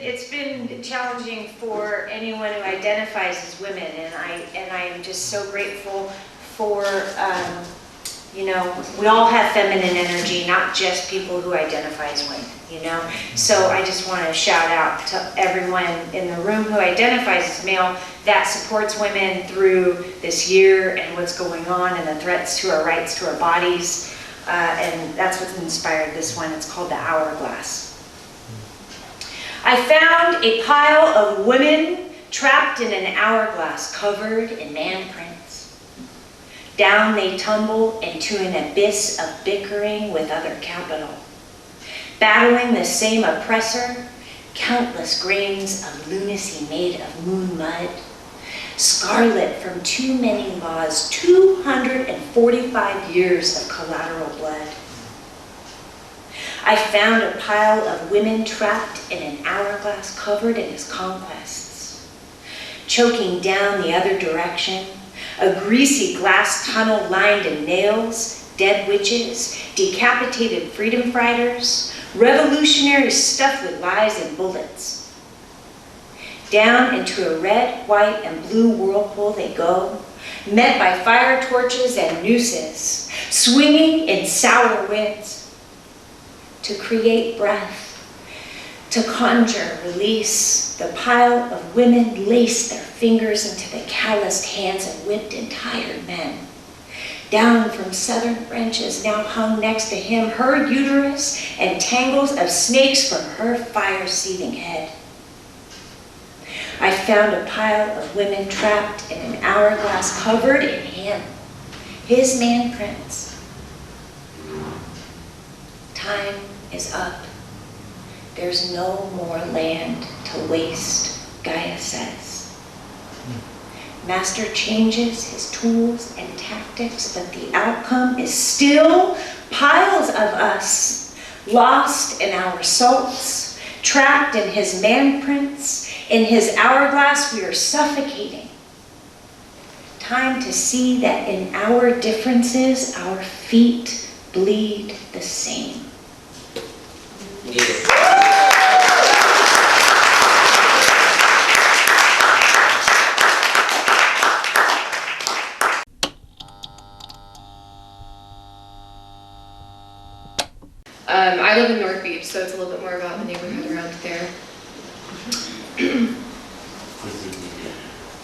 It's been challenging for anyone who identifies as women, and I am just so grateful for, you know, we all have feminine energy, not just people who identify as women, you know? So I just want to shout out to everyone in the room who identifies as male that supports women through this year and what's going on and the threats to our rights, to our bodies, and that's what's inspired this one. It's called The Hourglass. I found a pile of women trapped in an hourglass covered in man prints. Down they tumble into an abyss of bickering with other capital. Battling the same oppressor, countless grains of lunacy made of moon mud. Scarlet from too many laws, 245 years of collateral blood. I found a pile of women trapped in an hourglass covered in his conquests. Choking down the other direction, a greasy glass tunnel lined in nails, dead witches, decapitated freedom fighters, revolutionary stuffed with lies and bullets. Down into a red, white, and blue whirlpool they go, met by fire torches and nooses, swinging in sour winds. To create breath, to conjure release, the pile of women laced their fingers into the calloused hands of whipped and tired men. Down from southern branches now hung next to him her uterus and tangles of snakes from her fire-seething head. I found a pile of women trapped in an hourglass covered in him, his man prints. Time is up. There's no more land to waste, Gaia says. Master changes his tools and tactics, but the outcome is still piles of us, lost in our salts, trapped in his man prints. In his hourglass, we are suffocating. Time to see that in our differences, our feet bleed the same. I live in North Beach, so it's a little bit more about the neighborhood around there.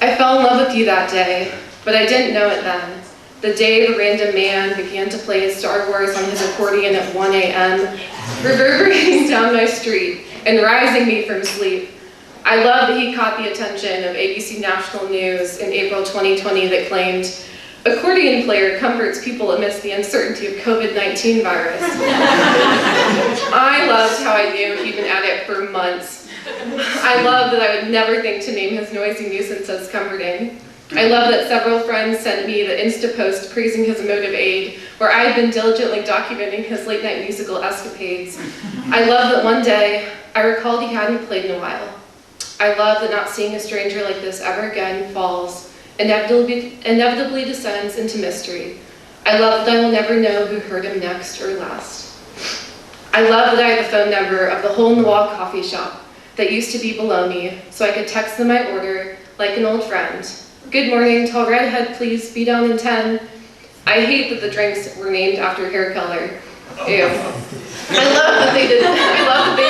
I fell in love with you that day, but I didn't know it then. The day the random man began to play Star Wars on his accordion at 1 a.m., reverberating down my street and rousing me from sleep. I love that he caught the attention of ABC National News in April 2020 that claimed, "Accordion player comforts people amidst the uncertainty of COVID-19 virus." I loved how I knew he'd been at it for months. I love that I would never think to name his noisy nuisance as comforting. I love that several friends sent me the Insta post praising his emotive aid, where I had been diligently documenting his late night musical escapades. I love that one day, I recalled he hadn't played in a while. I love that not seeing a stranger like this ever again falls, inevitably descends into mystery. I love that I will never know who heard him next or last. I love that I have the phone number of the hole-in-the-wall coffee shop that used to be below me, so I could text them my order like an old friend. "Good morning, tall redhead, please be down in 10. I hate that the drinks were named after hair color. Ew. I love that they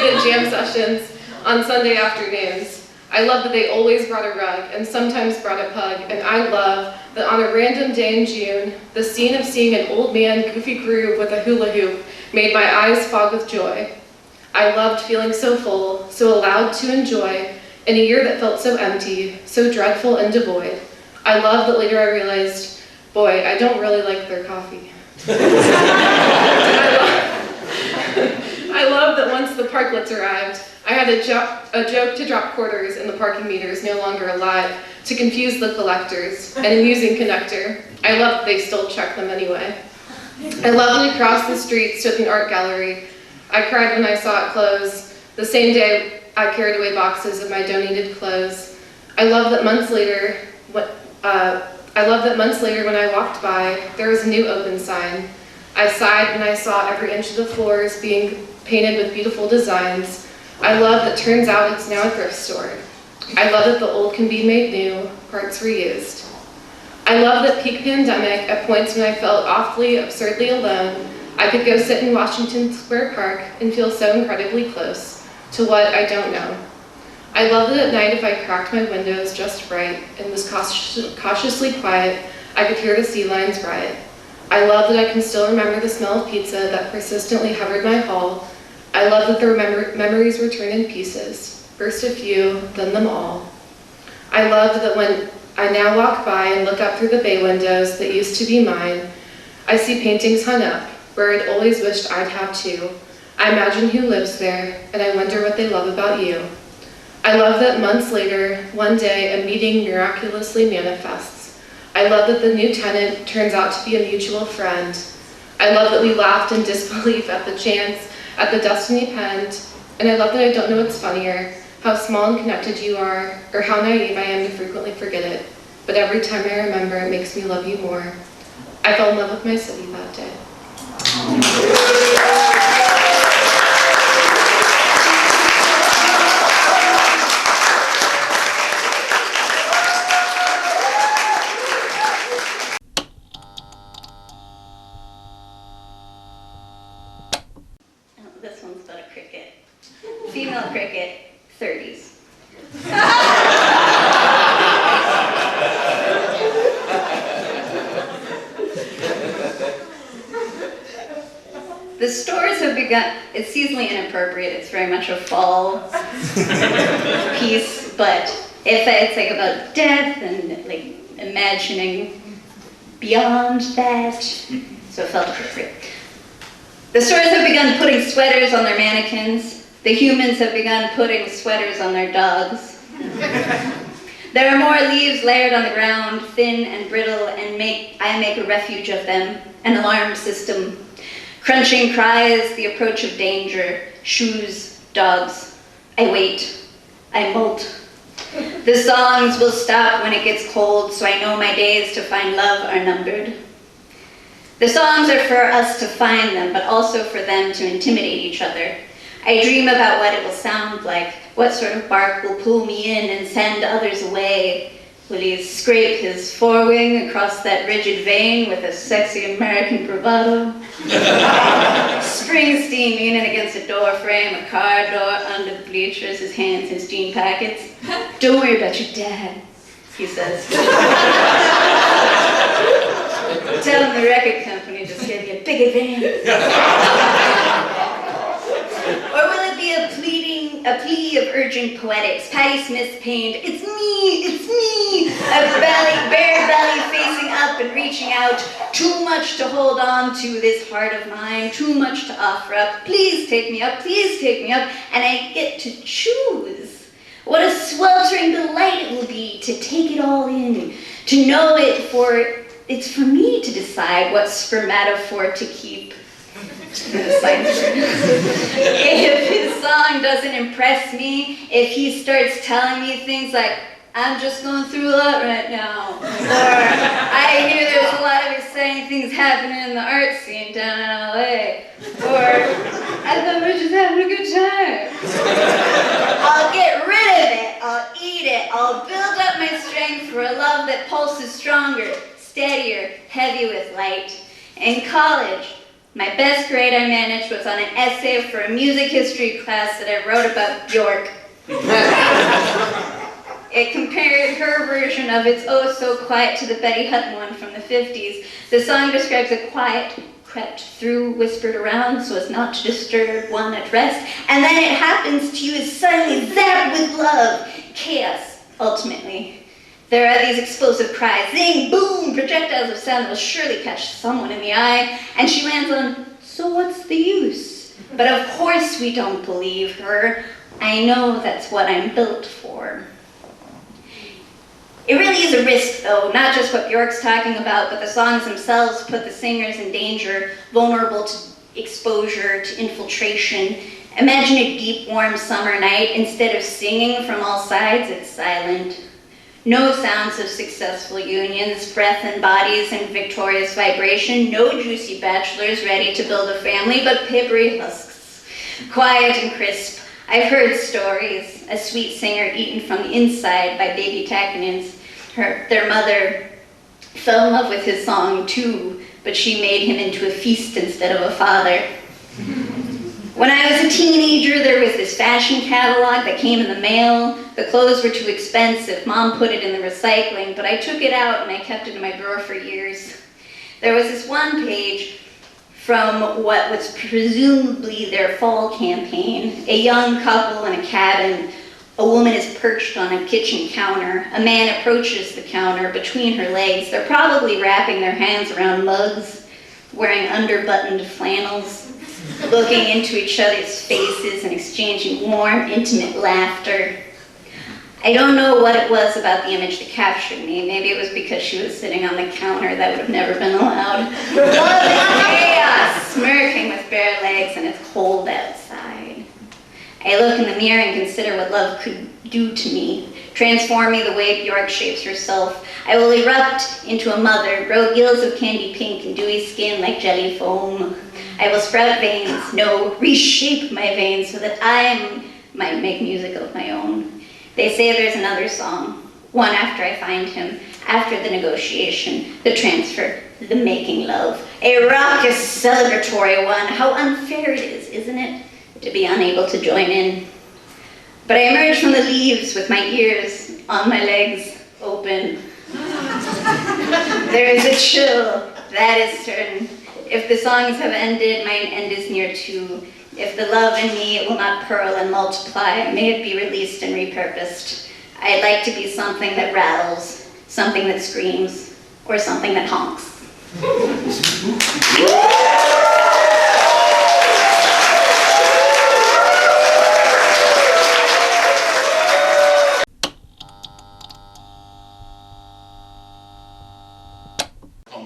did jam sessions on Sunday afternoons. I love that they always brought a rug and sometimes brought a pug, and I love that on a random day in June, the scene of seeing an old man goofy groove with a hula hoop made my eyes fog with joy. I loved feeling so full, so allowed to enjoy, in a year that felt so empty, so dreadful and devoid. I love that later I realized, boy, I don't really like their coffee. I love that once the parklets arrived, I had a joke to drop quarters in the parking meters no longer alive to confuse the collectors, an amusing connector. I love that they still check them anyway. I love that across the street stood an art gallery. I cried when I saw it close. The same day I carried away boxes of my donated clothes. I love that months later when I walked by, there was a new open sign. I sighed when I saw every inch of the floors being painted with beautiful designs. I love that turns out it's now a thrift store. I love that the old can be made new, parts reused. I love that peak pandemic, at points when I felt awfully, absurdly alone, I could go sit in Washington Square Park and feel so incredibly close to what I don't know. I love that at night, if I cracked my windows just right and was cautiously quiet, I could hear the sea lions riot. I love that I can still remember the smell of pizza that persistently hovered my hall. I love that the memories return in pieces, first a few, then them all. I love that when I now walk by and look up through the bay windows that used to be mine, I see paintings hung up where I'd always wished I'd have too. I imagine who lives there, and I wonder what they love about you. I love that months later, one day, a meeting miraculously manifests. I love that the new tenant turns out to be a mutual friend. I love that we laughed in disbelief at the chance, at the destiny penned, and I love that I don't know what's funnier, how small and connected you are, or how naive I am to frequently forget it. But every time I remember, it makes me love you more. I fell in love with my city that day. This one's about a cricket. Female cricket, 30s. The stores have begun, it's seasonally inappropriate, it's very much a fall piece, but if it's like about death and like imagining beyond that, so it felt appropriate. The stores have begun putting sweaters on their mannequins. The humans have begun putting sweaters on their dogs. There are more leaves layered on the ground, thin and brittle, and I make a refuge of them, an alarm system. Crunching cries, the approach of danger, shoes, dogs. I wait, I molt. The songs will stop when it gets cold, so I know my days to find love are numbered. The songs are for us to find them, but also for them to intimidate each other. I dream about what it will sound like, what sort of bark will pull me in and send others away. Will he scrape his forewing across that rigid vein with a sexy American bravado? Springsteen leaning against a door frame, a car door under the bleachers, his hands in his jean pockets. Don't worry about your dad, he says. Tell him the record company just gave you a big advance. Or will it be a plea of urgent poetics? Patti Smith's pained, it's me, a bare belly facing up and reaching out, too much to hold on to this heart of mine, too much to offer up, please take me up, and I get to choose. What a sweltering delight it will be to take it all in, to know it's for me to decide what spermatophore to keep. If his song doesn't impress me, if he starts telling me things like, I'm just going through a lot right now, or I hear there's a lot of exciting things happening in the art scene down in LA, or I thought we were just having a good time. I'll get rid of it, I'll eat it, I'll build up my strength for a love that pulses stronger, steadier, heavy with light. In college, my best grade I managed was on an essay for a music history class that I wrote about Bjork. It compared her version of It's Oh So Quiet to the Betty Hutton one from the 50s. The song describes a quiet, crept through, whispered around so as not to disturb one at rest, and then it happens to you as suddenly zapped with love. Chaos, ultimately. There are these explosive cries, zing, boom, projectiles of sound that will surely catch someone in the eye, and she lands on, so what's the use? But of course we don't believe her. I know that's what I'm built for. It really is a risk, though, not just what Bjork's talking about, but the songs themselves put the singers in danger, vulnerable to exposure, to infiltration, Imagine a deep, warm summer night. Instead of singing from all sides, it's silent. No sounds of successful unions, breath and bodies in victorious vibration. No juicy bachelors ready to build a family, but pibbery husks, quiet and crisp. I've heard stories. A sweet singer eaten from the inside by baby tachinins. Their mother fell in love with his song too, but she made him into a feast instead of a father. When I was a teenager, there was this fashion catalog that came in the mail. The clothes were too expensive. Mom put it in the recycling, but I took it out and I kept it in my drawer for years. There was this one page from what was presumably their fall campaign. A young couple in a cabin. A woman is perched on a kitchen counter. A man approaches the counter between her legs. They're probably wrapping their hands around mugs, wearing under-buttoned flannels, looking into each other's faces and exchanging warm, intimate laughter. I don't know what it was about the image that captured me. Maybe it was because she was sitting on the counter. That would have never been allowed. Love is chaos, smirking with bare legs, and it's cold outside. I look in the mirror and consider what love could do to me. Transform me the way Bjork shapes herself. I will erupt into a mother, grow gills of candy pink and dewy skin like jelly foam. I will sprout veins, no, reshape my veins so that I might make music of my own. They say there's another song, one after I find him, after the negotiation, the transfer, the making love. A raucous, celebratory one. How unfair it is, isn't it, to be unable to join in? But I emerge from the leaves with my ears on my legs open. There is a chill, that is certain. If the songs have ended, mine end is near too. If the love in me, it will not purl and multiply. May it be released and repurposed. I'd like to be something that rattles, something that screams, or something that honks.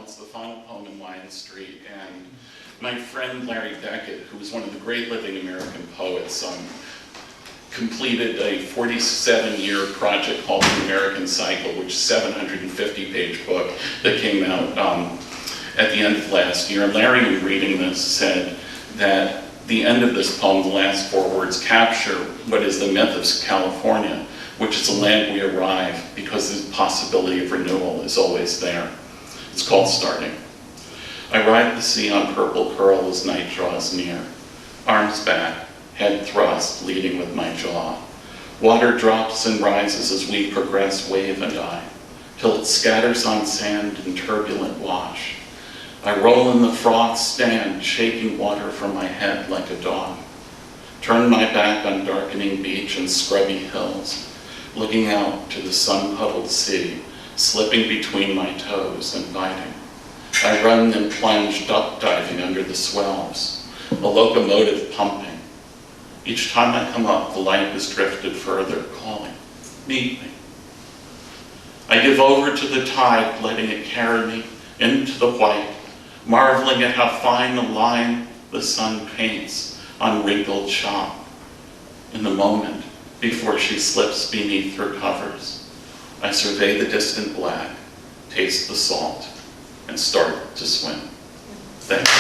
It's the final poem in Lion Street, and my friend Larry Beckett, who was one of the great living American poets, completed a 47-year project called The American Cycle, which is a 750-page book that came out at the end of last year. And Larry, in reading this, said that the end of this poem, the last four words, capture what is the myth of California, which is a land we arrive because the possibility of renewal is always there. It's called Starting. I ride the sea on purple curl as night draws near. Arms back, head thrust, leading with my jaw. Water drops and rises as we progress, wave and I, till it scatters on sand in turbulent wash. I roll in the froth, stand, shaking water from my head like a dog. Turn my back on darkening beach and scrubby hills, looking out to the sun-puddled sea, slipping between my toes, inviting. I run and plunge, duck diving under the swells, a locomotive pumping. Each time I come up, the light has drifted further, calling, meet me. I give over to the tide, letting it carry me into the white, marveling at how fine a line the sun paints on wrinkled chalk. In the moment, before she slips beneath her covers, I survey the distant black, taste the salt, and start to swim. Thank you.